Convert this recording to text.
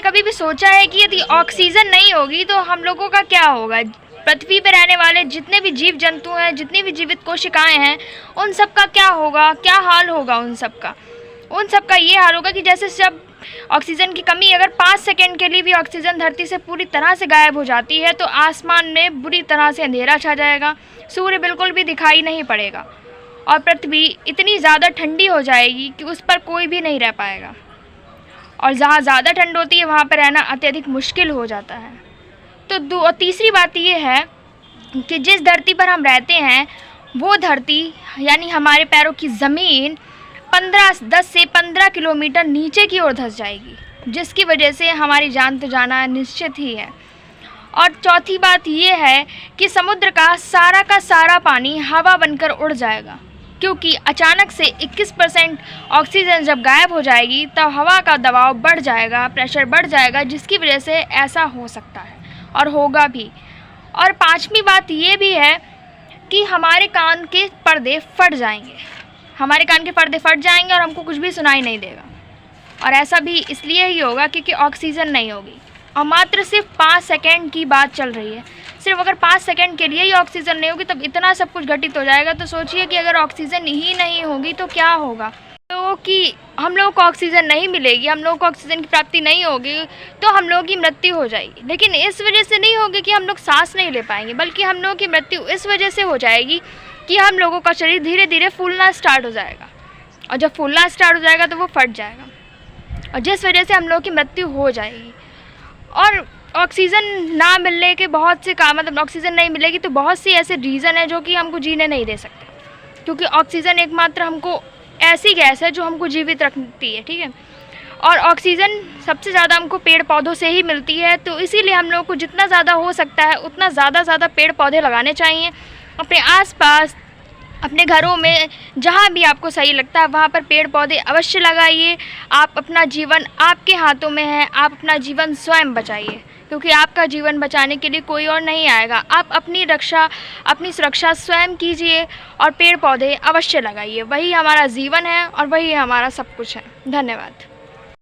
कभी भी सोचा है कि यदि ऑक्सीजन नहीं होगी तो हम लोगों का क्या होगा? पृथ्वी पर रहने वाले जितने भी जीव जंतु हैं, जितनी भी जीवित कोशिकाएं हैं, उन सब का क्या होगा, क्या हाल होगा उन सब का ये हाल होगा कि जैसे जब ऑक्सीजन की कमी अगर 5 सेकंड के लिए भी ऑक्सीजन धरती से पूरी तरह से गायब हो जाती है तो आसमान में बुरी तरह से अंधेरा छा जाएगा, सूर्य बिल्कुल भी दिखाई नहीं पड़ेगा और पृथ्वी इतनी ज़्यादा ठंडी हो जाएगी कि उस पर कोई भी नहीं रह पाएगा। और जहाँ ज़्यादा ठंड होती है वहाँ पर रहना अत्यधिक मुश्किल हो जाता है। तो तीसरी बात ये है कि जिस धरती पर हम रहते हैं वो धरती यानी हमारे पैरों की ज़मीन 10 से 15 किलोमीटर नीचे की ओर धंस जाएगी, जिसकी वजह से हमारी जान तो जाना निश्चित ही है। और चौथी बात ये है कि समुद्र का सारा पानी हवा बनकर उड़ जाएगा, क्योंकि अचानक से 21% ऑक्सीजन जब गायब हो जाएगी तब हवा का दबाव बढ़ जाएगा, प्रेशर बढ़ जाएगा, जिसकी वजह से ऐसा हो सकता है और होगा भी। और पांचवी बात ये भी है कि हमारे कान के पर्दे फट जाएंगे और हमको कुछ भी सुनाई नहीं देगा। और ऐसा भी इसलिए ही होगा क्योंकि ऑक्सीजन नहीं होगी और मात्र सिर्फ 5 सेकंड की बात चल रही है। सिर्फ अगर 5 सेकंड के लिए ही ऑक्सीजन नहीं होगी तब इतना सब कुछ घटित हो जाएगा। तो सोचिए कि अगर ऑक्सीजन ही नहीं होगी तो क्या होगा। तो कि हम लोगों को ऑक्सीजन नहीं मिलेगी, हम लोगों को ऑक्सीजन की प्राप्ति नहीं होगी तो हम लोगों की मृत्यु हो जाएगी। लेकिन इस वजह से नहीं होगी कि हम लोग सांस नहीं ले पाएंगे, बल्कि हम लोगों की मृत्यु इस वजह से हो जाएगी कि हम लोगों का शरीर धीरे धीरे फूलना स्टार्ट हो जाएगा और जब फूलना स्टार्ट हो जाएगा तो वो फट जाएगा और जिस वजह से हम लोगों की मृत्यु हो जाएगी। और ऑक्सीजन ना मिलने के बहुत से मतलब ऑक्सीजन नहीं मिलेगी तो बहुत सी ऐसे रीज़न है जो कि हमको जीने नहीं दे सकते, क्योंकि ऑक्सीजन एकमात्र हमको ऐसी गैस है जो हमको जीवित रखती है, ठीक है। और ऑक्सीजन सबसे ज़्यादा हमको पेड़ पौधों से ही मिलती है, तो इसीलिए हम लोगों को जितना ज़्यादा हो सकता है उतना ज़्यादा पेड़ पौधे लगाने चाहिए। अपने आसपास, अपने घरों में, जहाँ भी आपको सही लगता है वहाँ पर पेड़ पौधे अवश्य लगाइए। आप अपना जीवन आपके हाथों में है, आप अपना जीवन स्वयं बचाइए, क्योंकि आपका जीवन बचाने के लिए कोई और नहीं आएगा। आप अपनी सुरक्षा स्वयं कीजिए और पेड़ पौधे अवश्य लगाइए। वही हमारा जीवन है और वही हमारा सब कुछ है। धन्यवाद।